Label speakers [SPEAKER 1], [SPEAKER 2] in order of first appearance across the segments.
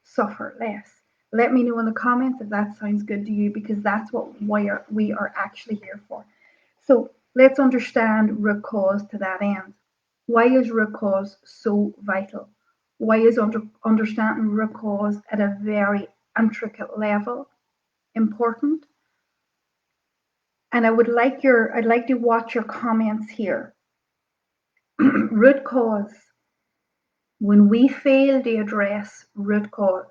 [SPEAKER 1] suffer less. Let me know in the comments if that sounds good to you, because that's what we are actually here for. So let's understand root cause to that end. Why is root cause so vital? Why is understanding root cause at a very intricate level important? And I'd like to watch your comments here. Root cause. When we fail to address root cause,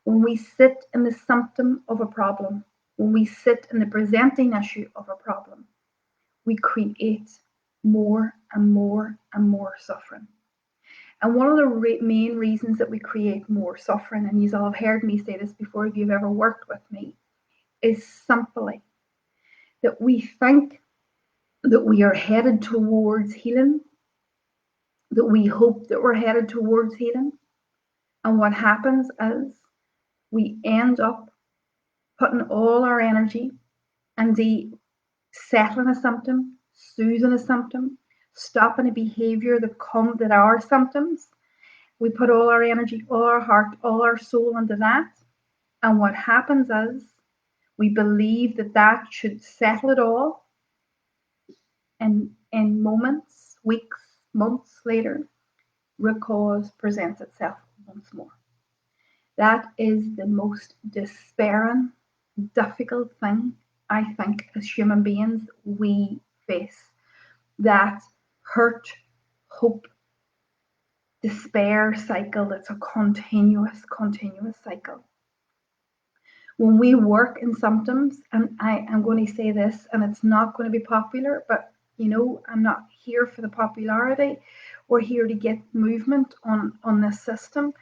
[SPEAKER 1] when we sit in the symptom of a problem, when we sit in the presenting issue of a problem, we create more and more and more suffering. And one of the main reasons that we create more suffering, and you've all heard me say this before if you've ever worked with me, is simply that we think that we are headed towards healing, that we hope that we're headed towards healing. And what happens is we end up putting all our energy into settling a symptom, soothing a symptom, stopping a behavior that are symptoms. We put all our energy, all our heart, all our soul into that. And what happens is we believe that that should settle it all. And in moments, weeks, months later, root cause presents itself once more. That is the most despairing, difficult thing I think as human beings we face. That hurt, hope, despair cycle that's a continuous cycle. When we work in symptoms, and I am going to say this, and it's not going to be popular, but I'm not here for the popularity. We're here to get movement on this system.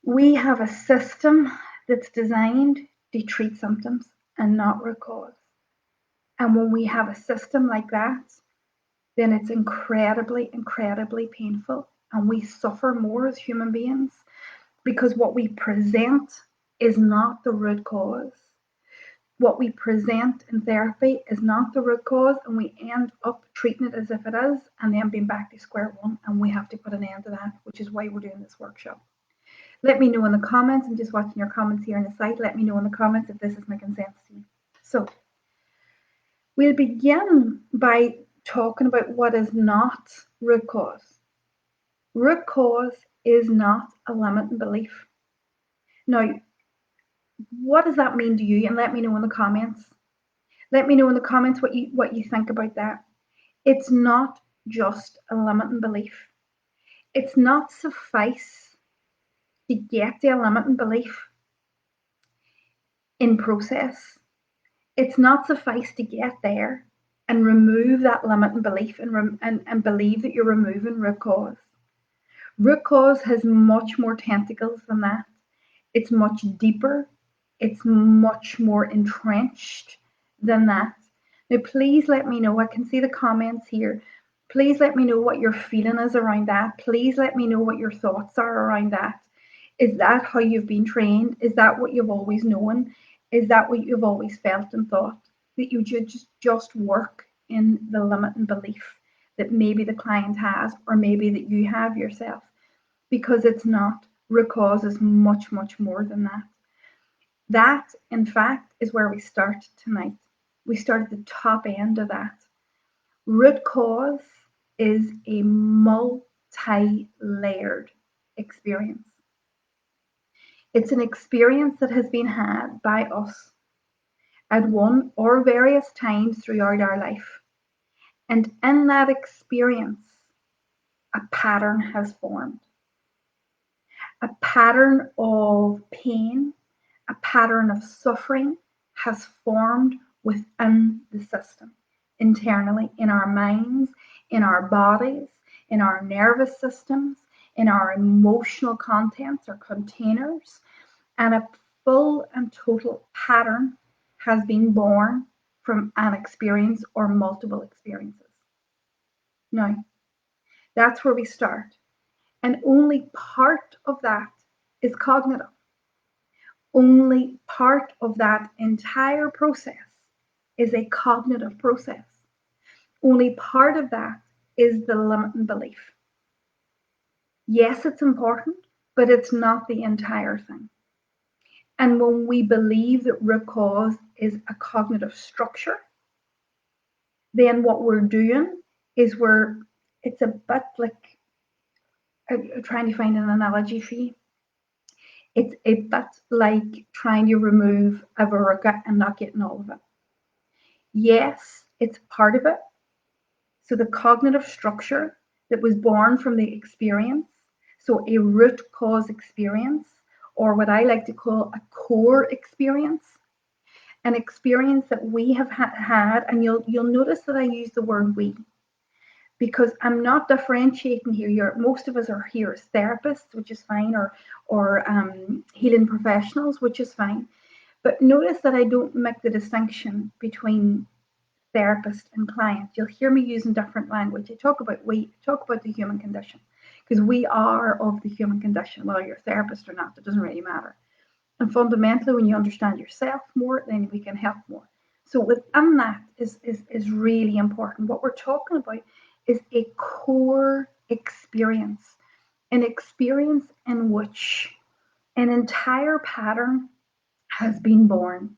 [SPEAKER 1] We have a system that's designed to treat symptoms and not root cause. And when we have a system like that, then it's incredibly, incredibly painful. And we suffer more as human beings because what we present is not the root cause. What we present in therapy is not the root cause, and we end up treating it as if it is, and then being back to square one, and we have to put an end to that, which is why we're doing this workshop. Let me know in the comments. I'm just watching your comments here on the site. Let me know in the comments if this is making sense to you. So we'll begin by talking about what is not root cause. Root cause is not a limiting belief. Now, what does that mean to you? And let me know in the comments. Let me know in the comments what you think about that. It's not just a limiting belief. It's not suffice to get the limiting belief in process. It's not suffice to get there and remove that limiting belief and believe that you're removing root cause. Root cause has much more tentacles than that. It's much deeper. It's much more entrenched than that. Now, please let me know. I can see the comments here. Please let me know what your feeling is around that. Please let me know what your thoughts are around that. Is that how you've been trained? Is that what you've always known? Is that what you've always felt and thought? That you just work in the limiting belief that maybe the client has, or maybe that you have yourself, because it's not. Root cause is much, much more than that. That, in fact, is where we start tonight. We start at the top end of that. Root cause is a multi-layered experience. It's an experience that has been had by us at one or various times throughout our life. And in that experience, a pattern has formed. A pattern of pain, a pattern of suffering has formed within the system, internally, in our minds, in our bodies, in our nervous systems, in our emotional contents or containers, and a full and total pattern has been born from an experience or multiple experiences. Now, that's where we start. And only part of that is cognitive. Only part of that entire process is a cognitive process. Only part of that is the limiting belief. Yes, it's important. but it's not the entire thing. And when we believe that root cause is a cognitive structure, then what we're doing is it's a bit like, trying to find an analogy for you. It's a bit like trying to remove a verruca and not getting all of it. Yes, it's part of it. So the cognitive structure that was born from the experience, so a root cause experience, or what I like to call a core experience, an experience that we have had, and you'll notice that I use the word we, because I'm not differentiating here. Most of us are here as therapists, which is fine, or healing professionals, which is fine. But notice that I don't make the distinction between therapist and client. You'll hear me using different language. We talk about the human condition, because we are of the human condition, whether you're a therapist or not. It doesn't really matter. And fundamentally, when you understand yourself more, then we can help more. So within that is really important. What we're talking about is a core experience, an experience in which an entire pattern has been born,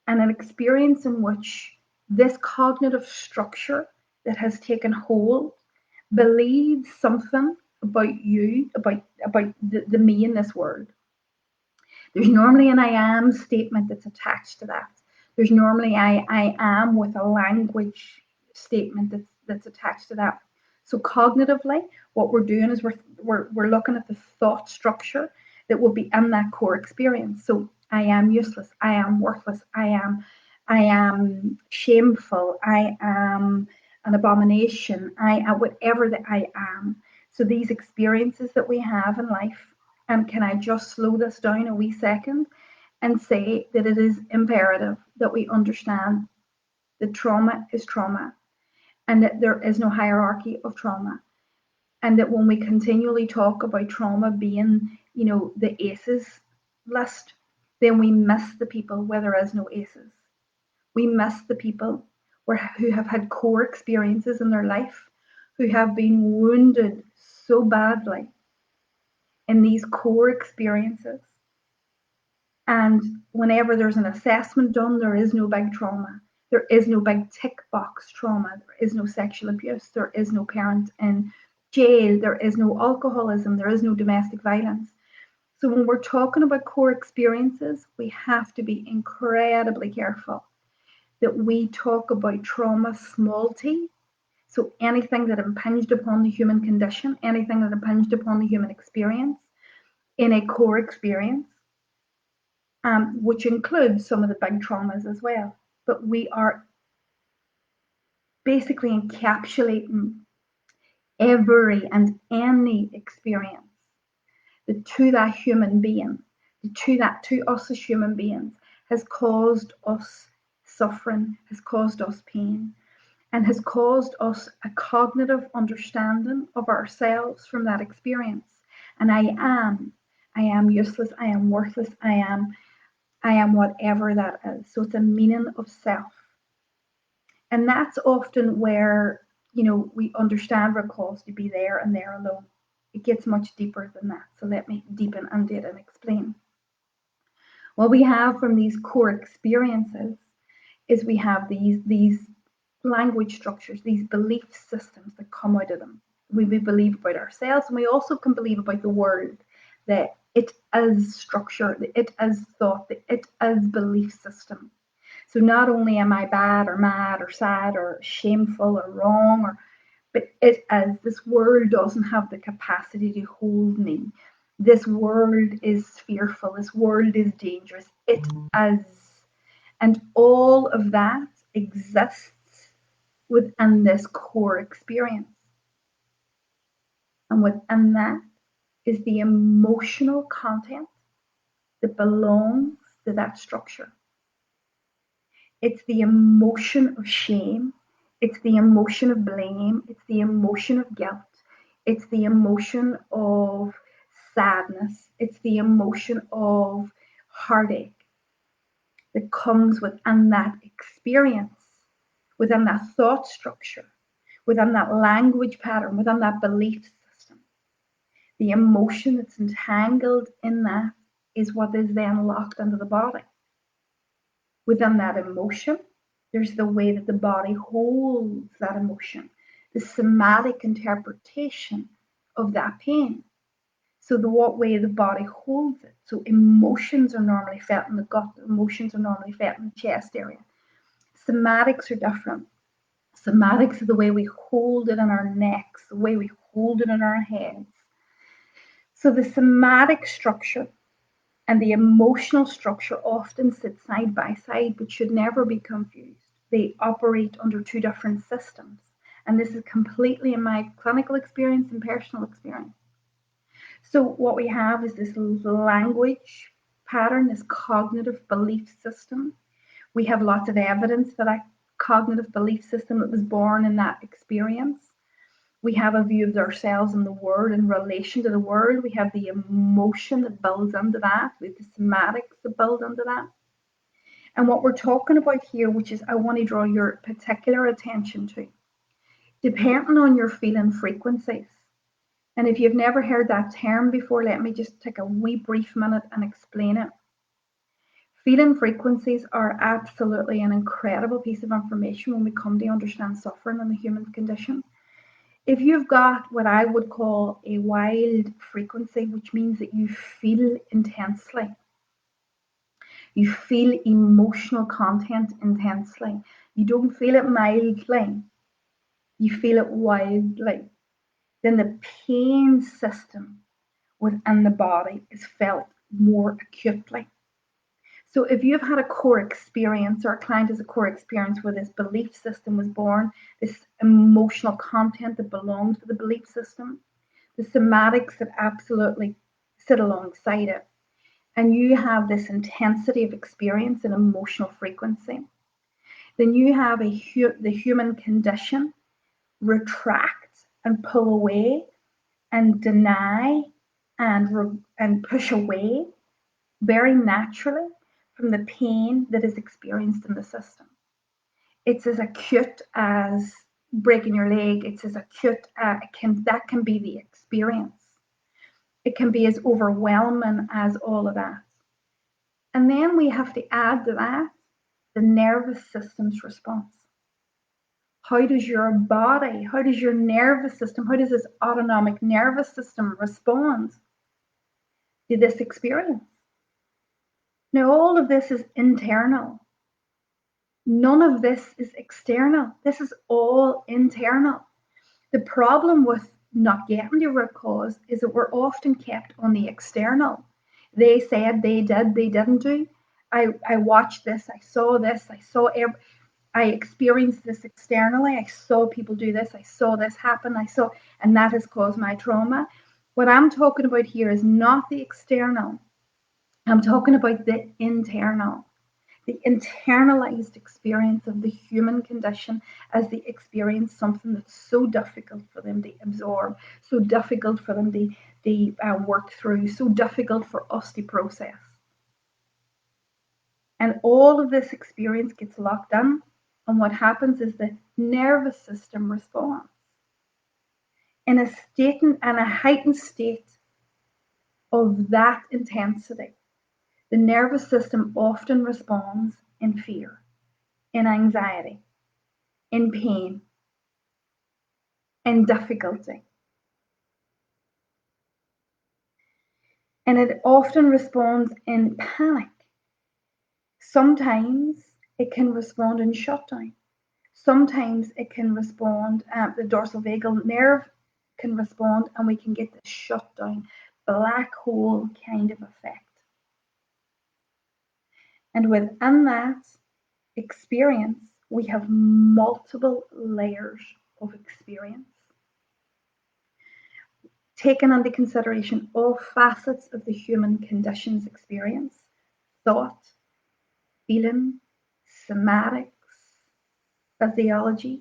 [SPEAKER 1] and an experience in which this cognitive structure that has taken hold believes something about you, about the me in this world. There's normally an I am statement that's attached to that. There's normally I am with a language statement that's attached to that. So cognitively, what we're doing is we're looking at the thought structure that will be in that core experience. So I am useless, I am worthless, I am shameful, I am an abomination, I am whatever that I am. So these experiences that we have in life, and can I just slow this down a wee second and say that it is imperative that we understand that trauma is trauma, and that there is no hierarchy of trauma. And that when we continually talk about trauma being, the ACEs list, then we miss the people where there is no ACEs. We miss the people who have had core experiences in their life, who have been wounded so badly in these core experiences. And whenever there's an assessment done, there is no big trauma. There is no big tick box trauma. There is no sexual abuse. There is no parent in jail. There is no alcoholism. There is no domestic violence. So when we're talking about core experiences, we have to be incredibly careful that we talk about trauma small t. So anything that impinged upon the human condition, anything that impinged upon the human experience in a core experience, which includes some of the big traumas as well. But we are basically encapsulating every and any experience that to that human being, to us as human beings, has caused us suffering, has caused us pain, and has caused us a cognitive understanding of ourselves from that experience. And I am useless, I am worthless, I am whatever that is. So it's a meaning of self. And that's often where, we understand root cause to be there and there alone. It gets much deeper than that. So let me deepen and did and explain. What we have from these core experiences is we have these language structures, these belief systems that come out of them. We believe about ourselves, and we also can believe about the world, that it is structure, that it is thought, that it is belief system. So not only am I bad or mad or sad or shameful or wrong, but it is, this world doesn't have the capacity to hold me. This world is fearful. This world is dangerous. It is. And all of that exists within this core experience. And within that is the emotional content that belongs to that structure. It's the emotion of shame. It's the emotion of blame. It's the emotion of guilt. It's the emotion of sadness. It's the emotion of heartache that comes within that experience, within that thought structure, within that language pattern, within that belief system. The emotion that's entangled in that is what is then locked into the body. Within that emotion, there's the way that the body holds that emotion, the somatic interpretation of that pain. So the what way the body holds it. So emotions are normally felt in the gut, emotions are normally felt in the chest area. Somatics are different. Somatics are the way we hold it in our necks, the way we hold it in our heads. So the somatic structure and the emotional structure often sit side by side but should never be confused. They operate under two different systems. And this is completely in my clinical experience and personal experience. So, what we have is this language pattern, this cognitive belief system. We have lots of evidence for that cognitive belief system that was born in that experience. We have a view of ourselves and the world in relation to the world. We have the emotion that builds into that. We have the somatics that build into that. And what we're talking about here, which is I want to draw your particular attention to, depending on your feeling frequencies. And if you've never heard that term before, let me just take a wee brief minute and explain it. Feeling frequencies are absolutely an incredible piece of information when we come to understand suffering in the human condition. If you've got what I would call a wild frequency, which means that you feel intensely, you feel emotional content intensely, you don't feel it mildly, you feel it wildly, then the pain system within the body is felt more acutely. So if you've had a core experience or a client has a core experience where this belief system was born, this emotional content that belongs to the belief system, the somatics that absolutely sit alongside it, and you have this intensity of experience and emotional frequency, then you have the human condition retract and pull away and deny and push away very naturally from the pain that is experienced in the system. It's as acute as breaking your leg. It's as acute. That can be the experience. It can be as overwhelming as all of that. And then we have to add to that the nervous system's response. How does your body, how does your nervous system, how does this autonomic nervous system respond to this experience? Now, all of this is internal. None of this is external. This is all internal. The problem with not getting to root cause is that we're often kept on the external. They said, they did, they didn't do. I watched this, I saw this, I experienced this externally. I saw people do this, I saw this happen, and that has caused my trauma. What I'm talking about here is not the external. I'm talking about the internal, the internalized experience of the human condition as they experience something that's so difficult for them to absorb, so difficult for them to work through, so difficult for us to process. And all of this experience gets locked in, and what happens is the nervous system responds in a heightened state of that intensity. The nervous system often responds in fear, in anxiety, in pain, in difficulty. And it often responds in panic. Sometimes it can respond in shutdown. Sometimes it can respond, the dorsal vagal nerve can respond, and we can get this shutdown, black hole kind of effect. And within that experience, we have multiple layers of experience, taking into consideration all facets of the human condition's experience: thought, feeling, somatics, physiology,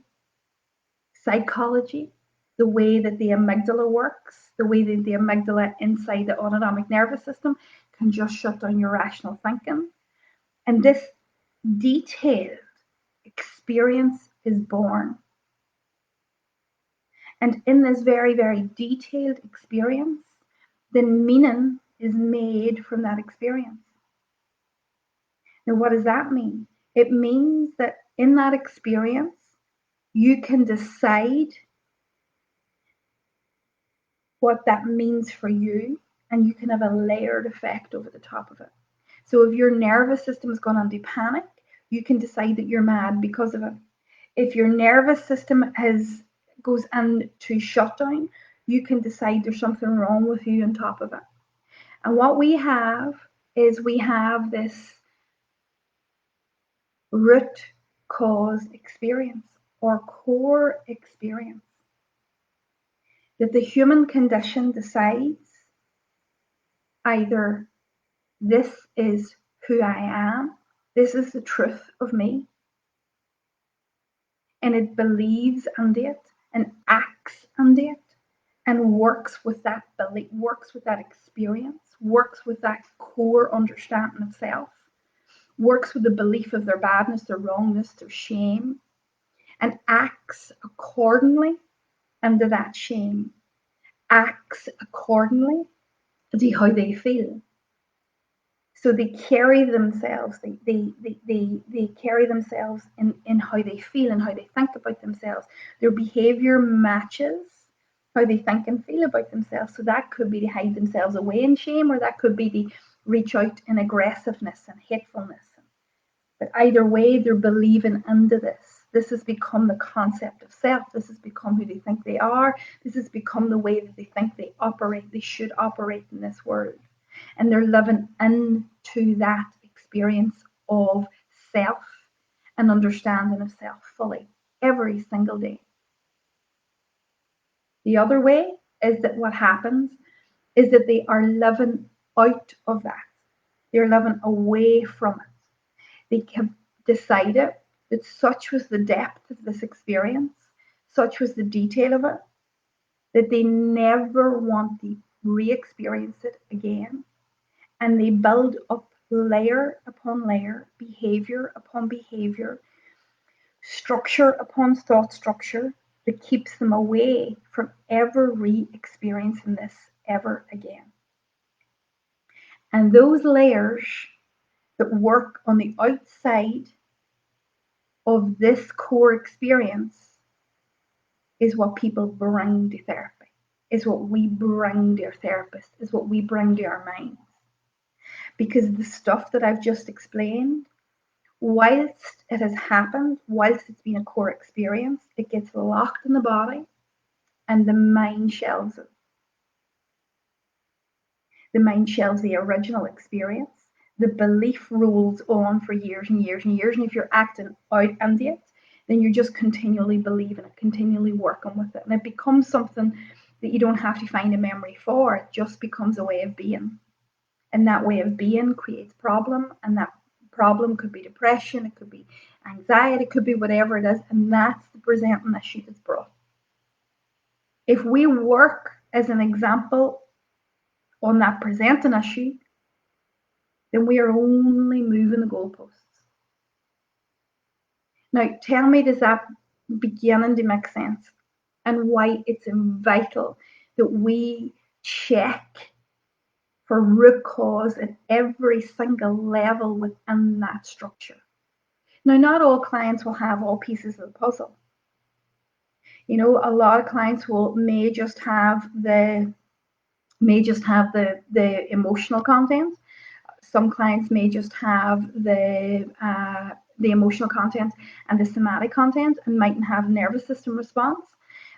[SPEAKER 1] psychology, the way that the amygdala works, the way that the amygdala inside the autonomic nervous system can just shut down your rational thinking. And this detailed experience is born. And in this very, very detailed experience, then meaning is made from that experience. Now, what does that mean? It means that in that experience, you can decide what that means for you, and you can have a layered effect over the top of it. So if your nervous system has gone into panic, you can decide that you're mad because of it. If your nervous system has goes into shutdown, you can decide there's something wrong with you on top of it. And what we have is we have this root cause experience or core experience that the human condition decides either this is who I am, this is the truth of me, and it believes under it and acts under it and works with that belief, works with that experience, works with that core understanding of self, works with the belief of their badness, their wrongness, their shame, and acts accordingly under that shame, acts accordingly to how they feel. So they carry themselves, they carry themselves in how they feel and how they think about themselves. Their behavior matches how they think and feel about themselves. So that could be to hide themselves away in shame, or that could be to reach out in aggressiveness and hatefulness. But either way, they're believing into this. This has become the concept of self. This has become who they think they are. This has become the way that they think they operate, they should operate in this world. And they're living into that experience of self and understanding of self fully every single day. The other way is that what happens is that they are living out of that. They're living away from it. They have decided that such was the depth of this experience, such was the detail of it, that they never want to re experience it again. And they build up layer upon layer, behavior upon behavior, structure upon thought structure that keeps them away from ever re experiencing this ever again. And those layers that work on the outside of this core experience is what people bring to therapy, is what we bring to our therapist, is what we bring to our minds. Because the stuff that I've just explained, whilst it has happened, whilst it's been a core experience, it gets locked in the body and the mind shelves it. The mind shelves the original experience. The belief rolls on for years and years and years. And if you're acting out into it, then you're just continually believing it, continually working with it. And it becomes something that you don't have to find a memory for. It just becomes a way of being. And that way of being creates problem. And that problem could be depression, it could be anxiety, it could be whatever it is. And that's the presenting issue that's brought. If we work as an example on that presenting issue, then we are only moving the goalposts. Now, tell me, does that beginning to make sense? And why it's vital that we check for root cause at every single level within that structure. Now, not all clients will have all pieces of the puzzle. You know, a lot of clients may just have the emotional content. Some clients may just have the emotional content and the somatic content and mightn't have nervous system response.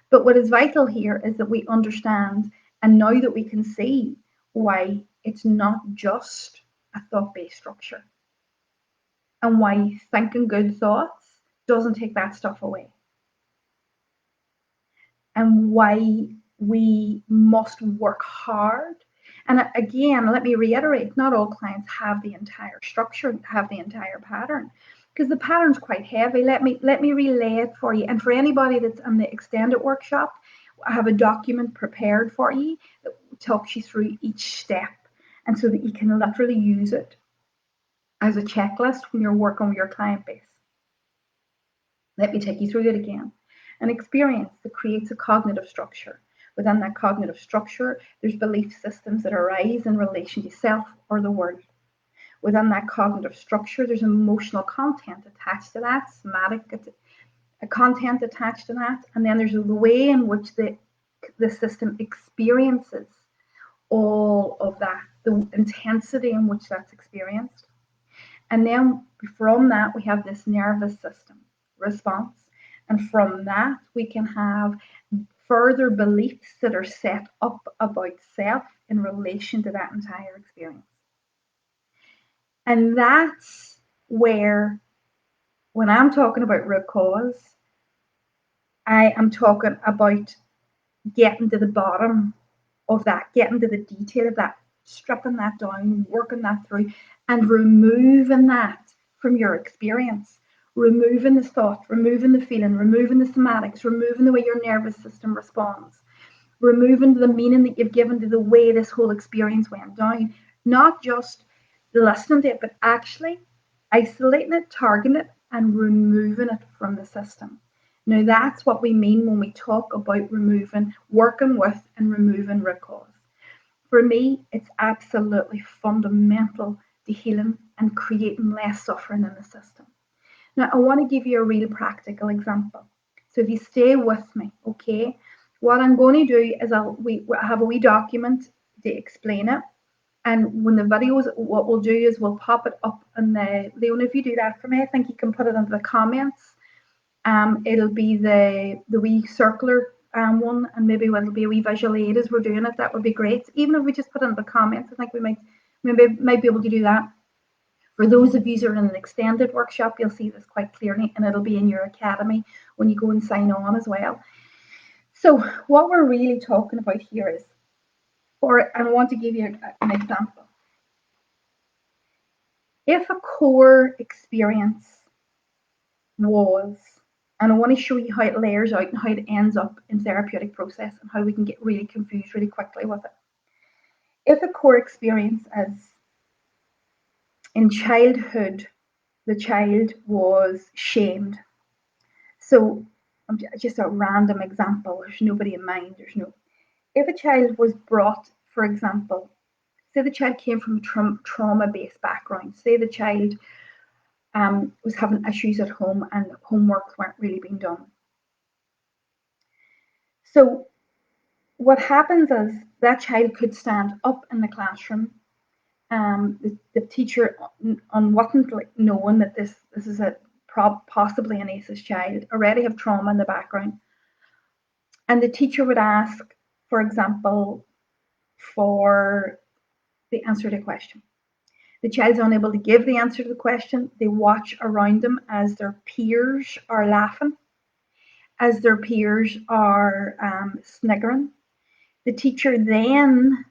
[SPEAKER 1] But what is vital here is that we understand, and now that we can see why it's not just a thought-based structure, and why thinking good thoughts doesn't take that stuff away, and why we must work hard. And again, let me reiterate, not all clients have the entire structure, have the entire pattern, because the pattern's quite heavy. Let me relay it for you. And for anybody that's in the extended workshop, I have a document prepared for you that talks you through each step, and so that you can literally use it as a checklist when you're working with your client base. Let me take you through it again. An experience that creates a cognitive structure. Within that cognitive structure, there's belief systems that arise in relation to self or the world. Within that cognitive structure, there's emotional content attached to that, somatic content attached to that, and then there's the way in which the system experiences all of that, the intensity in which that's experienced. And then from that, we have this nervous system response. And from that, we can have further beliefs that are set up about self in relation to that entire experience. And that's where, when I'm talking about root cause, I am talking about getting to the bottom of that, getting to the detail of that, stripping that down, working that through, and removing that from your experience. Removing the thought, removing the feeling, removing the somatics, removing the way your nervous system responds, removing the meaning that you've given to the way this whole experience went down. Not just listening to it, but actually isolating it, targeting it, and removing it from the system. Now, that's what we mean when we talk about removing, working with, and removing root cause. For me, it's absolutely fundamental to healing and creating less suffering in the system. Now, I want to give you a real practical example. So if you stay with me, okay, what I'm going to do is we have a wee document to explain it. And when the videos, what we'll do is we'll pop it up in the, Leon, if you do that for me, I think you can put it into the comments. It'll be the wee circular one, and maybe it'll be a wee visual aid as we're doing it. That would be great. Even if we just put it in the comments, I think we might be able to do that. For those of you who are in an extended workshop, you'll see this quite clearly, and it'll be in your academy when you go and sign on as well. So what we're really talking about here is, and I want to give you an example. If a core experience was, and I want to show you how it layers out and how it ends up in therapeutic process and how we can get really confused really quickly with it. If a core experience is in childhood, the child was shamed. So just a random example, there's nobody in mind, if a child was brought, for example, say the child came from a trauma-based background, say the child was having issues at home and homework weren't really being done. So what happens is that child could stand up in the classroom. The teacher, unwittingly knowing that this is possibly an ACEs child, already have trauma in the background, and the teacher would ask, for example, for the answer to a question. The child's unable to give the answer to the question. They watch around them as their peers are laughing, as their peers are sniggering. The teacher then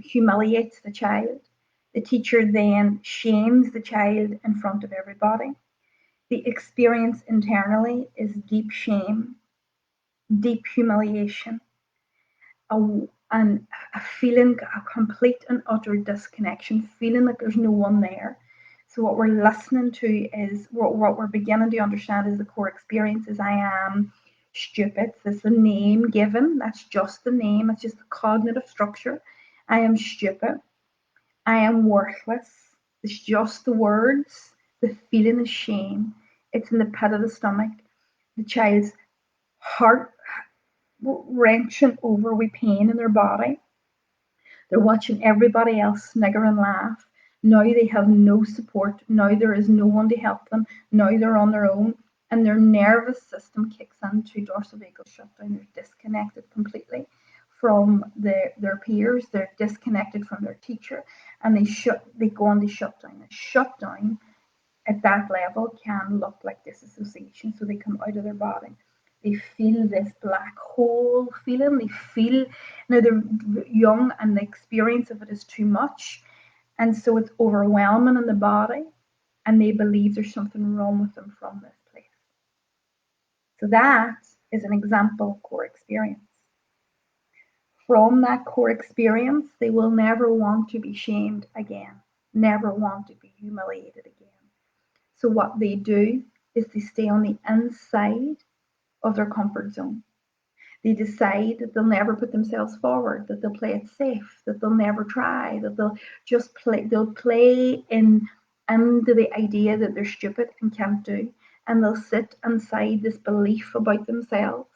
[SPEAKER 1] humiliates the child. The teacher then shames the child in front of everybody. The experience internally is deep shame, deep humiliation, and a feeling, a complete and utter disconnection, feeling like there's no one there. So what we're listening to is what we're beginning to understand is the core experience is I am stupid. This is a name given. That's just the name. It's just the cognitive structure. I am stupid. I am worthless. It's just the words. The feeling of shame. It's in the pit of the stomach. The child's heart wrenching over with pain in their body. They're watching everybody else snigger and laugh. Now they have no support. Now there is no one to help them. Now they're on their own. And their nervous system kicks into dorsal vagal shutdown. They're disconnected completely from their peers. They're disconnected from their teacher. And they go on to shutdown. A shutdown at that level can look like disassociation. So they come out of their body. They feel this black hole feeling. They feel, now they're young and the experience of it is too much. And so it's overwhelming in the body. And they believe there's something wrong with them from this place. So that is an example of core experience. From that core experience, they will never want to be shamed again, never want to be humiliated again. So what they do is they stay on the inside of their comfort zone. They decide that they'll never put themselves forward, that they'll play it safe, that they'll never try, that they'll just play in under the idea that they're stupid and can't do, and they'll sit inside this belief about themselves,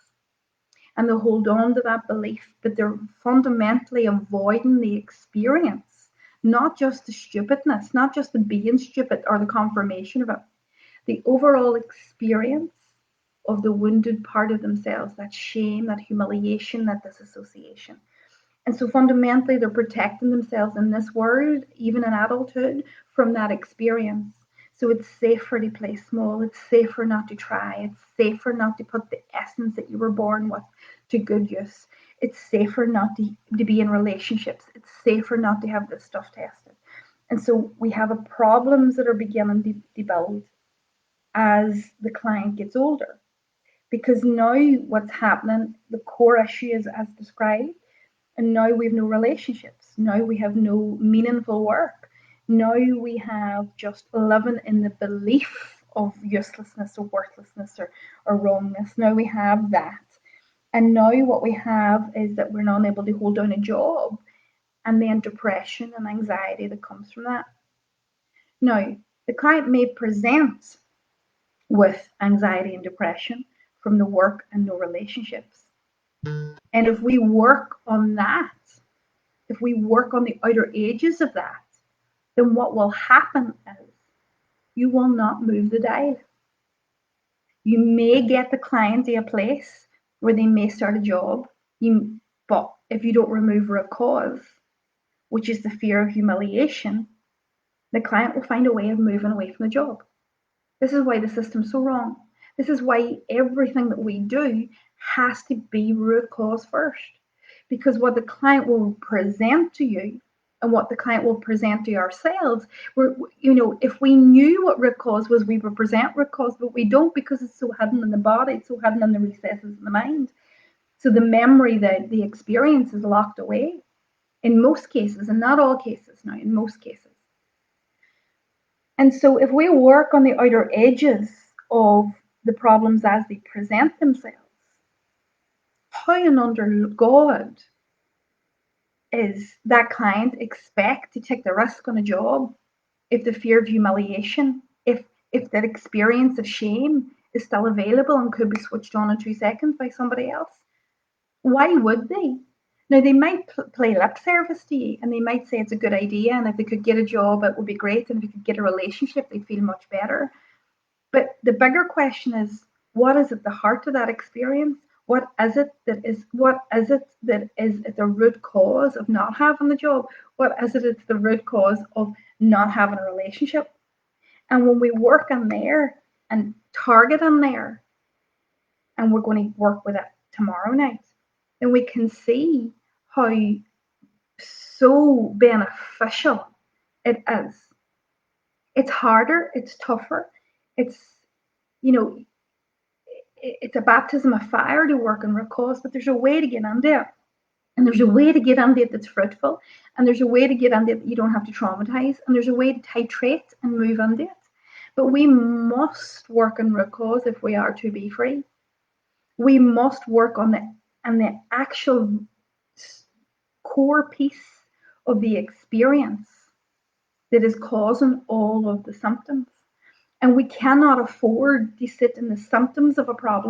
[SPEAKER 1] and they'll hold on to that belief, but they're fundamentally avoiding the experience, not just the stupidness, not just the being stupid or the confirmation of it, the overall experience of the wounded part of themselves, that shame, that humiliation, that disassociation. And so fundamentally, they're protecting themselves in this world, even in adulthood, from that experience. So it's safer to play small. It's safer not to try. It's safer not to put the essence that you were born with to good use. It's safer not to be in relationships. It's safer not to have this stuff tested. And so we have problems that are beginning to build as the client gets older. Because now what's happening, the core issue is as described, and now we have no relationships. Now we have no meaningful work. Now we have just living in the belief of uselessness or worthlessness or wrongness. Now we have that. And now what we have is that we're not able to hold down a job, and then depression and anxiety that comes from that. Now, the client may present with anxiety and depression from the work and no relationships. And if we work on that, if we work on the outer edges of that, then what will happen is you will not move the dial. You may get the client to a place where they may start a job, but if you don't remove root cause, which is the fear of humiliation, the client will find a way of moving away from the job. This is why the system's so wrong. This is why everything that we do has to be root cause first. Because what the client will present to you and what the client will present to ourselves, if we knew what root cause was, we would present root cause, but we don't because it's so hidden in the body, it's so hidden in the recesses of the mind. So the memory, the experience is locked away in most cases, and not all cases now, in most cases. And so if we work on the outer edges of the problems as they present themselves, how and under God is that client expect to take the risk on a job if the fear of humiliation, if that experience of shame is still available and could be switched on in 2 seconds by somebody else? Why would they? Now, they might play lip service to you and they might say it's a good idea, and if they could get a job, it would be great, and if they could get a relationship, they'd feel much better. But the bigger question is, what is at the heart of that experience? What is it that is at the root cause of not having the job? What is it that's the root cause of not having a relationship? And when we work on there and target on there, and we're going to work with it tomorrow night, then we can see how so beneficial it is. It's harder, it's tougher, it's you know, it's a baptism of fire to work in root cause, but there's a way to get into it. And there's a way to get into it that's fruitful. And there's a way to get into it that you don't have to traumatize. And there's a way to titrate and move into it. But we must work in root cause if we are to be free. We must work on the actual core piece of the experience that is causing all of the symptoms. And we cannot afford to sit in the symptoms of a problem